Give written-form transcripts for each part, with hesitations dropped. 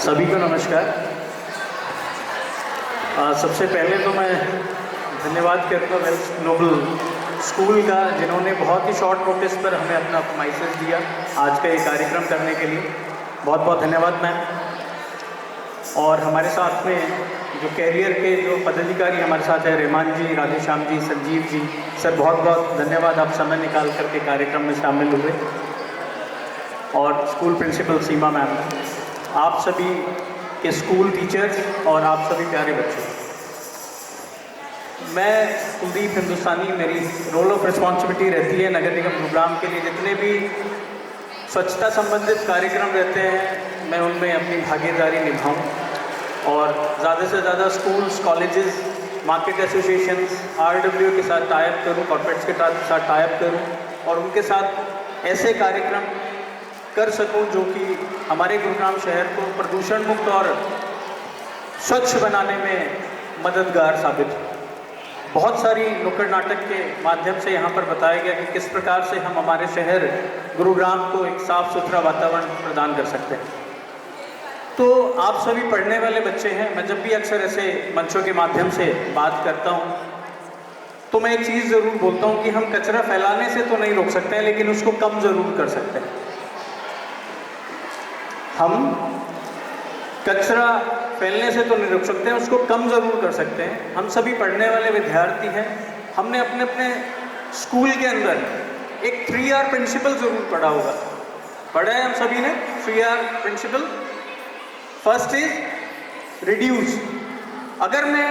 सभी को नमस्कार। सबसे पहले तो मैं धन्यवाद करता हूँ वेल्स ग्लोबल स्कूल का, जिन्होंने बहुत ही शॉर्ट नोटिस पर हमें अपना मैसेज दिया आज का ये कार्यक्रम करने के लिए। बहुत बहुत धन्यवाद मैम। और हमारे साथ में जो कैरियर के जो पदाधिकारी हमारे साथ है, रहमान जी, राधेश्याम जी, संजीव जी, सर बहुत बहुत धन्यवाद, आप समय निकाल करके कार्यक्रम में शामिल हुए। और स्कूल प्रिंसिपल सीमा मैम, आप सभी के स्कूल टीचर्स और आप सभी प्यारे बच्चे। मैं कुलदीप हिंदुस्तानी, मेरी रोल ऑफ रिस्पॉन्सिबिलिटी रहती है नगर निगम गुरुग्राम के लिए जितने भी स्वच्छता संबंधित कार्यक्रम रहते हैं मैं उनमें अपनी भागीदारी निभाऊं और ज़्यादा से ज़्यादा schools, colleges, market associations, RW के साथ टाइप करूं, कॉर्पोरेट्स के साथ टाइप करूं और उनके साथ ऐसे कार्यक्रम कर सकूं जो कि हमारे गुरुग्राम शहर को प्रदूषण मुक्त और स्वच्छ बनाने में मददगार साबित हो। बहुत सारी नुक्कड़ नाटक के माध्यम से यहाँ पर बताया गया कि किस प्रकार से हम हमारे शहर गुरुग्राम को एक साफ सुथरा वातावरण प्रदान कर सकते हैं। तो आप सभी पढ़ने वाले बच्चे हैं, मैं जब भी अक्सर ऐसे मंचों के माध्यम से बात करता हूँ तो मैं एक चीज़ ज़रूर बोलता हूँ कि हम कचरा फैलाने से तो नहीं रोक सकते हैं, लेकिन उसको कम ज़रूर कर सकते हैं। हम कचरा फैलने से तो नहीं रोक सकते हैं, उसको कम ज़रूर कर सकते हैं। हम सभी पढ़ने वाले विद्यार्थी हैं, हमने अपने अपने स्कूल के अंदर एक 3R प्रिंसिपल ज़रूर पढ़ा होगा। पढ़ा है हम सभी ने 3R principal. First is reduce. अगर मैं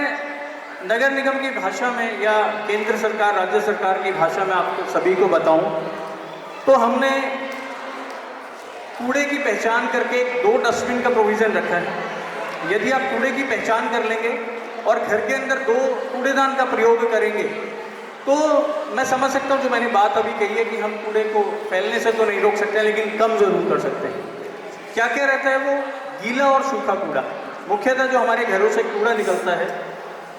नगर निगम की भाषा में या केंद्र सरकार, राज्य सरकार की भाषा में आपको सभी को बताऊं तो हमने कूड़े की पहचान करके 2 डस्टबिन का प्रोविज़न रखा है। यदि आप कूड़े की पहचान कर लेंगे और घर के अंदर 2 कूड़ेदान का प्रयोग करेंगे तो मैं समझ सकता हूँ जो मैंने बात अभी कही है कि हम कूड़े को फैलने से तो नहीं रोक सकते लेकिन कम ज़रूर कर सकते हैं। क्या क्या रहता है वो? गीला और सूखा कूड़ा। मुख्यतः जो हमारे घरों से कूड़ा निकलता है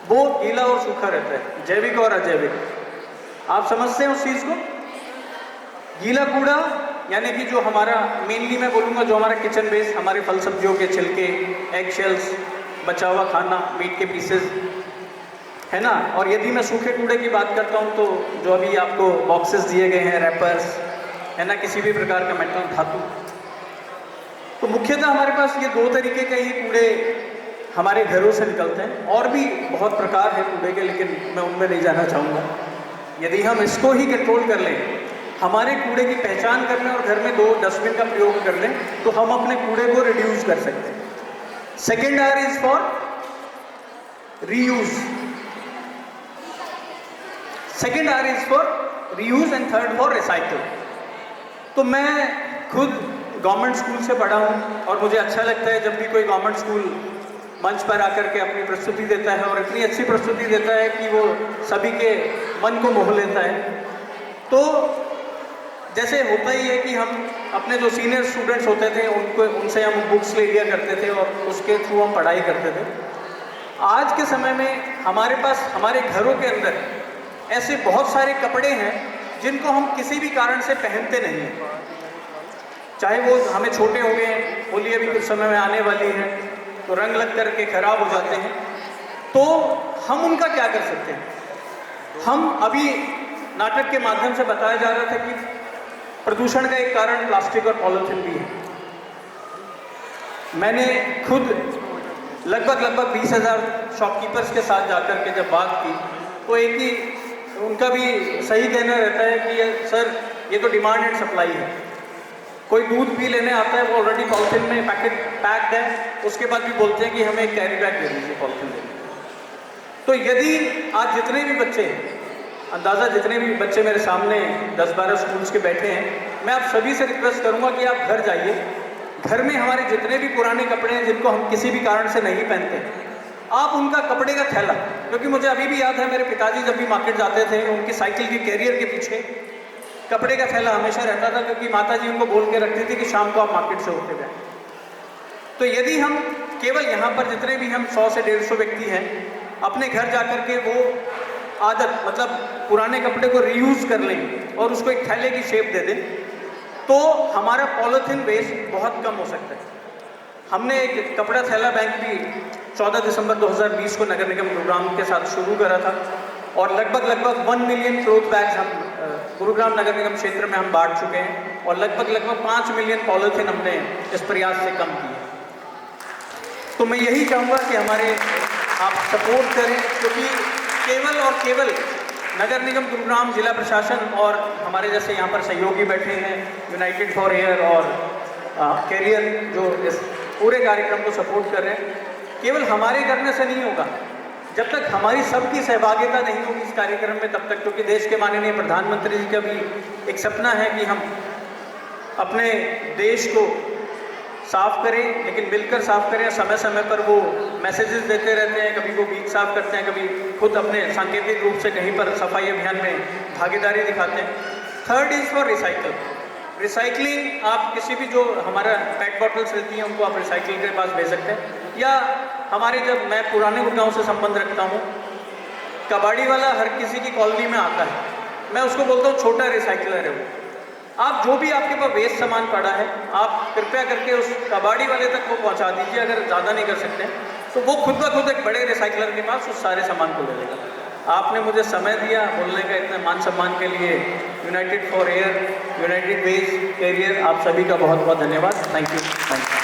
वो गीला और सूखा रहता है, जैविक और अजैविक। आप समझते हैं उस चीज़ को? गीला कूड़ा यानी कि जो हमारा मेनली मैं बोलूँगा जो हमारा किचन वेस्ट, हमारे फल सब्जियों के छिलके, एग शेल्स, बचा हुआ खाना, मीट के पीसेस, है ना। और यदि मैं सूखे कूड़े की बात करता हूँ तो जो अभी आपको बॉक्सेस दिए गए हैं, रैपर्स, है ना, किसी भी प्रकार का मेटल, धातु। तो मुख्यतः हमारे पास ये 2 तरीके के ही कूड़े हमारे घरों से निकलते हैं। और भी बहुत प्रकार है कूड़े के, लेकिन मैं उनमें नहीं जाना चाहूँगा। यदि हम इसको ही कंट्रोल कर लें, हमारे कूड़े की पहचान कर लें और घर में 2 डस्टबिन का प्रयोग कर लें तो हम अपने कूड़े को रिड्यूस कर सकते हैं। Second R is for reuse. Second R is for reuse and third for recycle. तो मैं खुद गवर्नमेंट स्कूल से पढ़ा हूँ और मुझे अच्छा लगता है जब भी कोई गवर्नमेंट स्कूल मंच पर आकर के अपनी प्रस्तुति देता है और इतनी अच्छी प्रस्तुति देता है कि वो सभी के मन को मोह लेता है। तो जैसे होता ही है कि हम अपने जो सीनियर स्टूडेंट्स होते थे उनसे हम बुक्स ले लिया करते थे और उसके थ्रू हम पढ़ाई करते थे। आज के समय में हमारे पास हमारे घरों के अंदर ऐसे बहुत सारे कपड़े हैं जिनको हम किसी भी कारण से पहनते नहीं हैं, चाहे वो हमें छोटे हो गए हैं, होली अभी कुछ समय में आने वाली है तो रंग लग करके खराब हो जाते हैं। तो हम उनका क्या कर सकते हैं? हम अभी नाटक के माध्यम से बताया जा रहा था कि प्रदूषण का एक कारण प्लास्टिक और पॉलीथीन भी है। मैंने खुद लगभग 20,000 शॉपकीपर्स के साथ जाकर के जब बात की तो एक ही उनका भी सही कहना रहता है कि सर ये तो डिमांड एंड सप्लाई है। कोई दूध भी लेने आता है वो ऑलरेडी पॉलीथीन में पैक्ड है, उसके बाद भी बोलते हैं कि हमें एक कैरी बैग दे दीजिए पॉलीथीन दे। तो यदि आज जितने भी बच्चे, अंदाज़ा जितने भी बच्चे मेरे सामने 10-12 स्कूल्स के बैठे हैं, मैं आप सभी से रिक्वेस्ट करूंगा कि आप घर जाइए, घर में हमारे जितने भी पुराने कपड़े हैं जिनको हम किसी भी कारण से नहीं पहनते, आप उनका कपड़े का थैला, क्योंकि मुझे अभी भी याद है मेरे पिताजी जब भी मार्केट जाते थे उनकी साइकिल की कैरियर के पीछे कपड़े का थैला हमेशा रहता था, क्योंकि माता जी उनको बोल के रखती थी कि शाम को आप मार्केट से होते जाएं। तो यदि हम केवल यहाँ पर जितने भी हम 100 से 150 व्यक्ति हैं अपने घर जाकर के वो आदत, मतलब पुराने कपड़े को रीयूज कर लें और उसको एक थैले की शेप दे दें तो हमारा पॉलीथीन वेस्ट बहुत कम हो सकता है। हमने एक कपड़ा थैला बैंक भी 14 दिसंबर 2020 को नगर निगम गुरुग्राम के साथ शुरू करा था और लगभग 1 मिलियन क्लोथ बैग्स हम गुरुग्राम नगर निगम क्षेत्र में हम बांट चुके हैं और लगभग 5 मिलियन पॉलीथिन हमने इस प्रयास से कम किए। तो मैं यही चाहूँगा कि हमारे आप सपोर्ट करें, क्योंकि केवल और केवल नगर निगम गुरुग्राम, जिला प्रशासन और हमारे जैसे यहाँ पर सहयोगी बैठे हैं यूनाइटेड फॉर एयर और कैरियर जो इस पूरे कार्यक्रम को सपोर्ट कर रहे हैं, केवल हमारे करने से नहीं होगा। जब तक हमारी सबकी सहभागिता नहीं होगी इस कार्यक्रम में तब तक, क्योंकि देश के माननीय प्रधानमंत्री जी का भी एक सपना है कि हम अपने देश को साफ करें, लेकिन मिलकर साफ करें। समय समय पर वो मैसेजेस देते रहते हैं, कभी वो बीच साफ करते हैं, कभी खुद अपने सांकेतिक रूप से कहीं पर सफाई अभियान में भागीदारी दिखाते हैं। Third is for recycle. Recycling, आप किसी भी जो हमारा पेट बॉटल्स रहती हैं उनको आप रिसाइकलिंग के पास भेज सकते हैं, या हमारे जब मैं पुराने गुड़गांव से संबंध रखता हूँ, कबाड़ी वाला हर किसी की कॉलोनी में आता है, मैं उसको बोलता हूँ छोटा रिसाइकलर है वो। आप जो भी आपके पास वेस्ट सामान पड़ा है आप कृपया करके उस कबाड़ी वाले तक वो पहुंचा दीजिए। अगर ज़्यादा नहीं कर सकते तो वो खुद ब खुद एक बड़े रिसाइकलर के पास उस सारे सामान को ले लेगा। आपने मुझे समय दिया बोलने का, इतने मान सम्मान के लिए United for air, United ways carrier, आप सभी का बहुत बहुत धन्यवाद। Thank you.